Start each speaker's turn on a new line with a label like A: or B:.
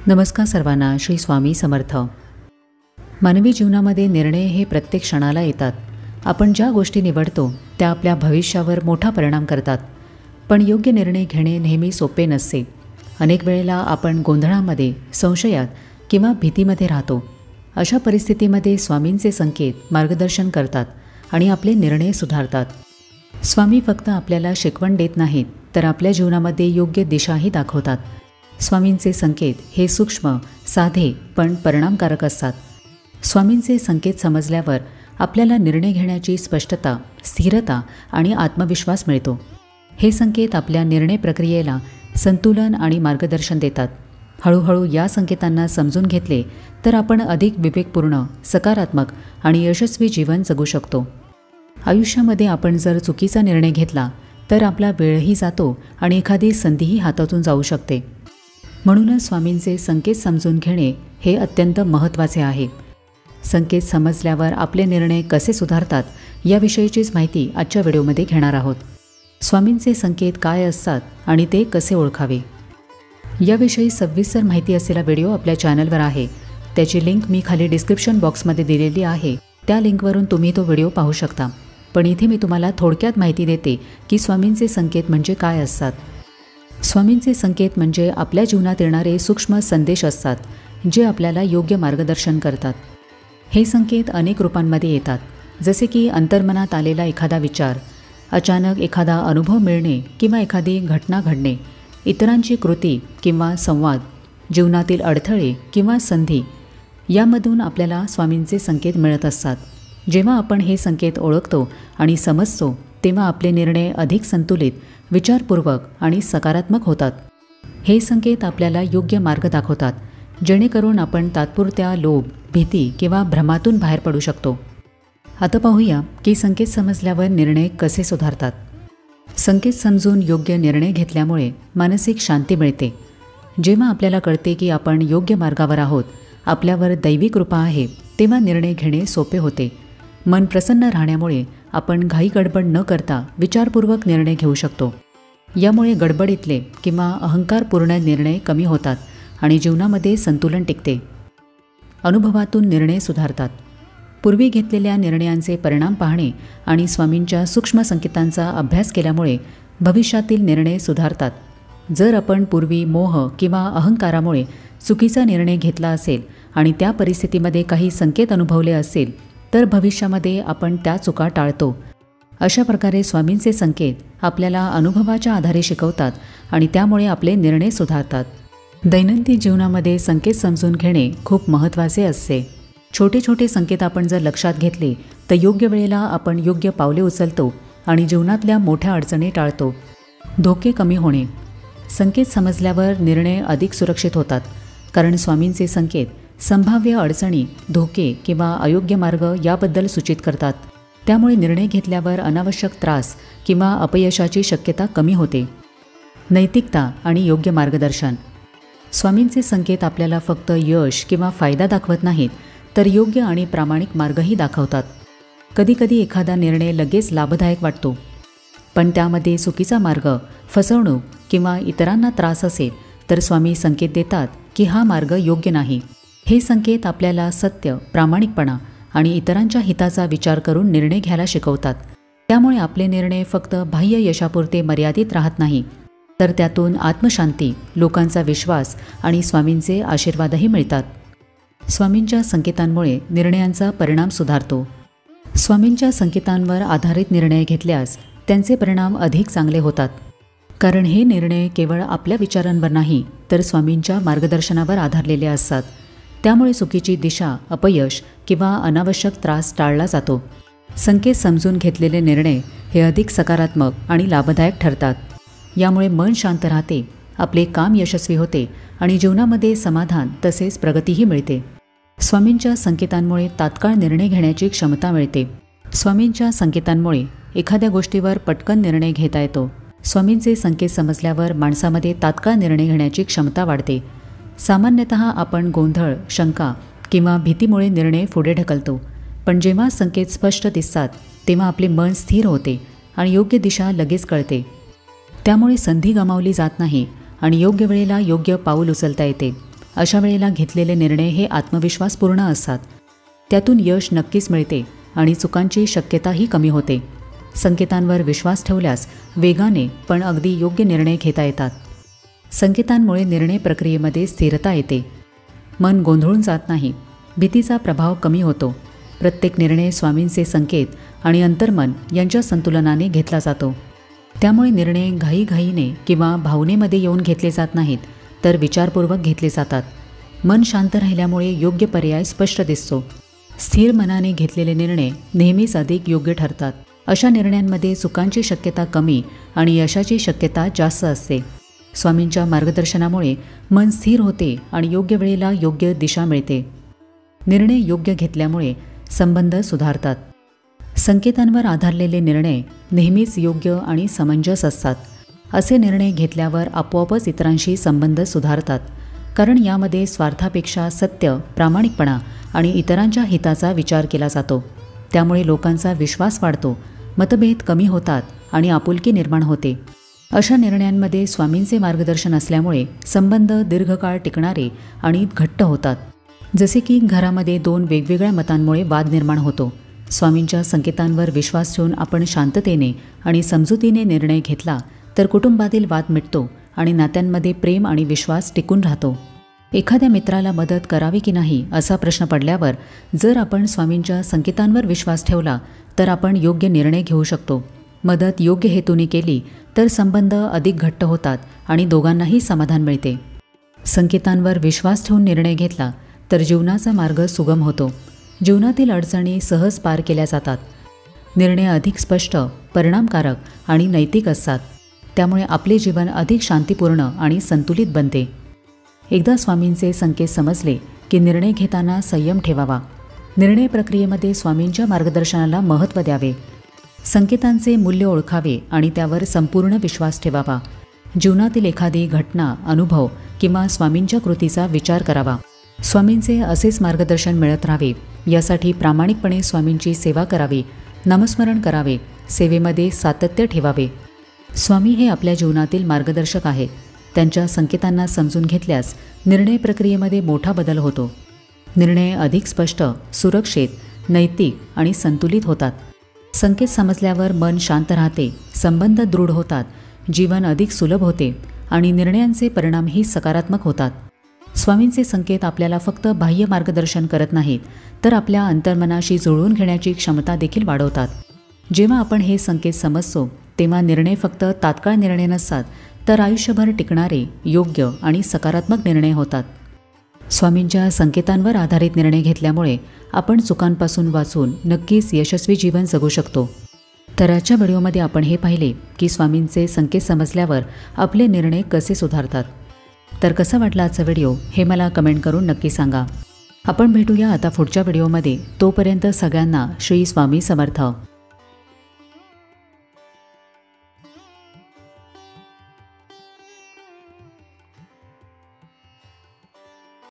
A: नमस्कार सर्वांना. श्री स्वामी समर्थ. मानवी जीवनामध्ये निर्णय हे प्रत्येक क्षणाला येतात. आपण ज्या गोष्टी निवडतो त्या आपल्या भविष्यावर मोठा परिणाम करतात. पण योग्य निर्णय घेणे नेहमी सोपे नसते. अनेक वेळेला आपण गोंधळामध्ये, संशयात किंवा भीतीमध्ये राहतो. अशा परिस्थितीमध्ये स्वामींचे संकेत मार्गदर्शन करतात आणि आपले निर्णय सुधारतात. स्वामी फक्त आपल्याला शिकवण देत नाहीत, तर आपल्या जीवनामध्ये योग्य दिशाही दाखवतात. स्वामींचे संकेत हे सूक्ष्म, साधे पण परिणामकारक असतात. स्वामींचे संकेत समजल्यावर आपल्याला निर्णय घेण्याची स्पष्टता, स्थिरता आणि आत्मविश्वास मिळतो. हे संकेत आपल्या निर्णय प्रक्रियेला संतुलन आणि मार्गदर्शन देतात. हळूहळू या संकेतांना समजून घेतले तर आपण अधिक विवेकपूर्ण, सकारात्मक आणि यशस्वी जीवन जगू शकतो. आयुष्यामध्ये आपण जर चुकीचा निर्णय घेतला तर आपला वेळही जातो आणि एखादी संधीही हातातून जाऊ शकते. म्हणूनच स्वामींचे संकेत समजून घेणे हे अत्यंत महत्त्वाचे आहे. संकेत समजल्यावर आपले निर्णय कसे सुधारतात याविषयीचीच माहिती आजच्या व्हिडिओमध्ये घेणार आहोत. स्वामींचे संकेत काय असतात आणि ते कसे ओळखावे याविषयी सविस्तर माहिती असलेला व्हिडिओ आपल्या चॅनलवर आहे. त्याची लिंक मी खाली डिस्क्रिप्शन बॉक्समध्ये दिलेली आहे. त्या लिंकवरून तुम्ही तो व्हिडिओ पाहू शकता. पण इथे मी तुम्हाला थोडक्यात माहिती देते की स्वामींचे संकेत म्हणजे काय असतात. स्वामींचे संकेत म्हणजे आपल्या जीवनात येणारे सूक्ष्म संदेश असतात, जे आपल्याला योग्य मार्गदर्शन करतात. हे संकेत अनेक रूपांमध्ये येतात, जसे की अंतर्मनात आलेला एखादा विचार, अचानक एखादा अनुभव मिळणे किंवा एखादी घटना घडणे, इतरांची कृती किंवा संवाद, जीवनातील अडथळे किंवा संधी, यामधून आपल्याला स्वामींचे संकेत मिळत असतात. जेव्हा आपण हे संकेत ओळखतो आणि समजतो तेव्हा आपले निर्णय अधिक संतुलित, विचारपूर्वक आणि सकारात्मक होतात. हे संकेत आपल्याला योग्य मार्ग दाखवतात, जेणेकरून आपण तात्पुरत्या लोभ, भीती किंवा भ्रमातून बाहेर पडू शकतो. आता पाहूया की संकेत समजल्यावर निर्णय कसे सुधारतात. संकेत समजून योग्य निर्णय घेतल्यामुळे मानसिक शांती मिळते. जेव्हा आपल्याला कळते की आपण योग्य मार्गावर आहोत, आपल्यावर दैवी कृपा आहे, तेव्हा निर्णय घेणे सोपे होते. मन प्रसन्न राहण्यामुळे आपण घाई गडबड न करता विचारपूर्वक निर्णय घेऊ शकतो. यामुळे गडबडीतले किंवा अहंकारपूर्ण निर्णय कमी होतात आणि जीवनामध्ये संतुलन टिकते. अनुभवातून निर्णय सुधारतात. पूर्वी घेतलेल्या निर्णयांचे परिणाम पाहणे आणि स्वामींच्या सूक्ष्म संकेतांचा अभ्यास केल्यामुळे भविष्यातील निर्णय सुधारतात. जर आपण पूर्वी मोह किंवा अहंकारामुळे चुकीचा निर्णय घेतला असेल आणि त्या परिस्थितीमध्ये काही संकेत अनुभवले असेल तर भविष्यामध्ये आपण त्या चुका टाळतो. अशा प्रकारे स्वामींचे संकेत आपल्याला अनुभवाच्या आधारे शिकवतात आणि त्यामुळे आपले निर्णय सुधारतात. दैनंदिन जीवनामध्ये संकेत समजून घेणे खूप महत्त्वाचे असते. छोटे छोटे संकेत आपण जर लक्षात घेतले तर योग्य वेळेला आपण योग्य पावले उचलतो आणि जीवनातल्या मोठ्या अडचणी टाळतो. धोके कमी होणे. संकेत समजल्यावर निर्णय अधिक सुरक्षित होतात, कारण स्वामींचे संकेत संभाव्य अडचणी, धोके किंवा अयोग्य मार्ग याबद्दल सूचित करतात. त्यामुळे निर्णय घेतल्यावर अनावश्यक त्रास किंवा अपयशाची शक्यता कमी होते. नैतिकता आणि योग्य मार्गदर्शन. स्वामींचे संकेत आपल्याला फक्त यश किंवा फायदा दाखवत नाहीत, तर योग्य आणि प्रामाणिक मार्गही दाखवतात. कधीकधी एखादा निर्णय लगेच लाभदायक वाटतो, पण त्यामध्ये चुकीचा मार्ग, फसवणूक किंवा इतरांना त्रास असेल तर स्वामी संकेत देतात की हा मार्ग योग्य नाही. हे संकेत आपल्याला सत्य, प्रामाणिकपणा आणि इतरांच्या हिताचा विचार करून निर्णय घ्यायला शिकवतात. त्यामुळे आपले निर्णय फक्त बाह्य यशापुरते मर्यादित राहत नाही, तर त्यातून आत्मशांती, लोकांचा विश्वास आणि स्वामींचे आशीर्वादही मिळतात. स्वामींच्या संकेतांमुळे निर्णयांचा परिणाम सुधारतो. स्वामींच्या संकेतांवर आधारित निर्णय घेतल्यास त्यांचे परिणाम अधिक चांगले होतात, कारण हे निर्णय केवळ आपल्या विचारांवर नाही तर स्वामींच्या मार्गदर्शनावर आधारलेले असतात. त्यामुळे चुकीची दिशा, अपयश किंवा अनावश्यक त्रास टाळला जातो. संकेत समजून घेतलेले निर्णय हे अधिक सकारात्मक आणि लाभदायक ठरतात. यामुळे मन शांत राहते, आपले काम यशस्वी होते आणि जीवनामध्ये समाधान तसेच प्रगतीही मिळते. स्वामींच्या संकेतांमुळे तात्काळ निर्णय घेण्याची क्षमता मिळते. स्वामींच्या संकेतांमुळे एखाद्या गोष्टीवर पटकन निर्णय घेता येतो. स्वामींचे संकेत समजल्यावर माणसामध्ये तात्काळ निर्णय घेण्याची क्षमता वाढते. सामान्यतः आपण गोंधळ, शंका किंवा भीतीमुळे निर्णय पुढे ढकलतो, पण जेव्हा संकेत स्पष्ट दिसतात तेव्हा आपले मन स्थिर होते आणि योग्य दिशा लगेच कळते. त्यामुळे संधी गमावली जात नाही आणि योग्य वेळेला योग्य पाऊल उचलता येते. अशा वेळेला घेतलेले निर्णय हे आत्मविश्वासपूर्ण असतात. त्यातून यश नक्कीच मिळते आणि चुकांची शक्यताही कमी होते. संकेतांवर विश्वास ठेवल्यास वेगाने पण अगदी योग्य निर्णय घेता येतात. संकेतांमुळे निर्णय प्रक्रियेमध्ये स्थिरता येते. मन गोंधळून जात नाही. भीतीचा प्रभाव कमी होतो. प्रत्येक निर्णय स्वामींचे संकेत आणि अंतर्मन यांच्या संतुलनाने घेतला जातो. त्यामुळे निर्णय घाईघाईने किंवा भावनेमध्ये येऊन घेतले जात नाहीत, तर विचारपूर्वक घेतले जातात. मन शांत राहिल्यामुळे योग्य पर्याय स्पष्ट दिसतो. स्थिर मनाने घेतलेले निर्णय नेहमीच अधिक योग्य ठरतात. अशा निर्णयांमध्ये चुकांची शक्यता कमी आणि यशाची शक्यता जास्त असते. स्वामींच्या मार्गदर्शनामुळे मन स्थिर होते आणि योग्य वेळेला योग्य दिशा मिळते. निर्णय योग्य घेतल्यामुळे संबंध सुधारतात. संकेतांवर आधारलेले निर्णय नेहमीच योग्य आणि समंजस असतात. असे निर्णय घेतल्यावर आपोआपच इतरांशी संबंध सुधारतात, कारण यामध्ये स्वार्थापेक्षा सत्य, प्रामाणिकपणा आणि इतरांच्या हिताचा विचार केला जातो. त्यामुळे लोकांचा विश्वास वाढतो, मतभेद कमी होतात आणि आपुलकी निर्माण होते. अशा निर्णयांमध्ये स्वामींचे मार्गदर्शन असल्यामुळे संबंध दीर्घकाळ टिकणारे आणि घट्ट होतात. जसे की घरामध्ये दोन वेगवेगळ्या मतांमुळे वाद निर्माण होतो. स्वामींच्या संकेतांवर विश्वास ठेवून आपण शांततेने आणि समजुतीने निर्णय घेतला तर कुटुंबातील वाद मिटतो आणि नात्यांमध्ये प्रेम आणि विश्वास टिकून राहतो. एखाद्या मित्राला मदत करावी की नाही असा प्रश्न पडल्यावर जर आपण स्वामींच्या संकेतांवर विश्वास ठेवला तर आपण योग्य निर्णय घेऊ शकतो. मदत योग्य हेतूने केली तर संबंध अधिक घट्ट होतात आणि दोघांनाही समाधान मिळते. संकेतांवर विश्वास ठेवून निर्णय घेतला तर जीवनाचा मार्ग सुगम होतो. जीवनातील अडचणी सहज पार केल्या जातात. निर्णय अधिक स्पष्ट, परिणामकारक आणि नैतिक असतात. त्यामुळे आपले जीवन अधिक शांतीपूर्ण आणि संतुलित बनते. एकदा स्वामींचे संकेत समजले की निर्णय घेताना संयम ठेवावा. निर्णय प्रक्रियेमध्ये स्वामींच्या मार्गदर्शनाला महत्त्व द्यावे. संकेतांचे मूल्य ओळखावे आणि त्यावर संपूर्ण विश्वास ठेवावा. जीवनातील एखादी घटना, अनुभव किंवा स्वामींच्या कृतीचा विचार करावा. स्वामींचे असेच मार्गदर्शन मिळत राहावे यासाठी प्रामाणिकपणे स्वामींची सेवा करावी, नामस्मरण करावे, सेवेमध्ये सातत्य ठेवावे. स्वामी हे आपल्या जीवनातील मार्गदर्शक आहेत. त्यांच्या संकेतांना समजून घेतल्यास निर्णय प्रक्रियेमध्ये मोठा बदल होतो. निर्णय अधिक स्पष्ट, सुरक्षित, नैतिक आणि संतुलित होतात. संकेत समजल्यावर मन शांत राहते, संबंध दृढ होतात, जीवन अधिक सुलभ होते आणि निर्णयांचे परिणामही सकारात्मक होतात. स्वामींचे संकेत आपल्याला फक्त बाह्य मार्गदर्शन करत नाहीत, तर आपल्या अंतर्मनाशी जुळवून घेण्याची क्षमता देखील वाढवतात. जेव्हा आपण हे संकेत समजतो तेव्हा निर्णय फक्त तात्काळ निर्णय नसतात, तर आयुष्यभर टिकणारे, योग्य आणि सकारात्मक निर्णय होतात. स्वामींच्या संकेतांवर आधारित निर्णय घेतल्यामुळे आपण चुकांपासून वाचून नक्कीच यशस्वी जीवन जगू शकतो. तर आजच्या व्हिडिओमध्ये आपण हे पाहिले की स्वामींचे संकेत समजल्यावर आपले निर्णय कसे सुधारतात. तर कसा वाटला आजचा व्हिडिओ हे मला कमेंट करून नक्की सांगा. आपण भेटूया आता पुढच्या व्हिडिओमध्ये. तोपर्यंत सगळ्यांना श्री स्वामी समर्थ.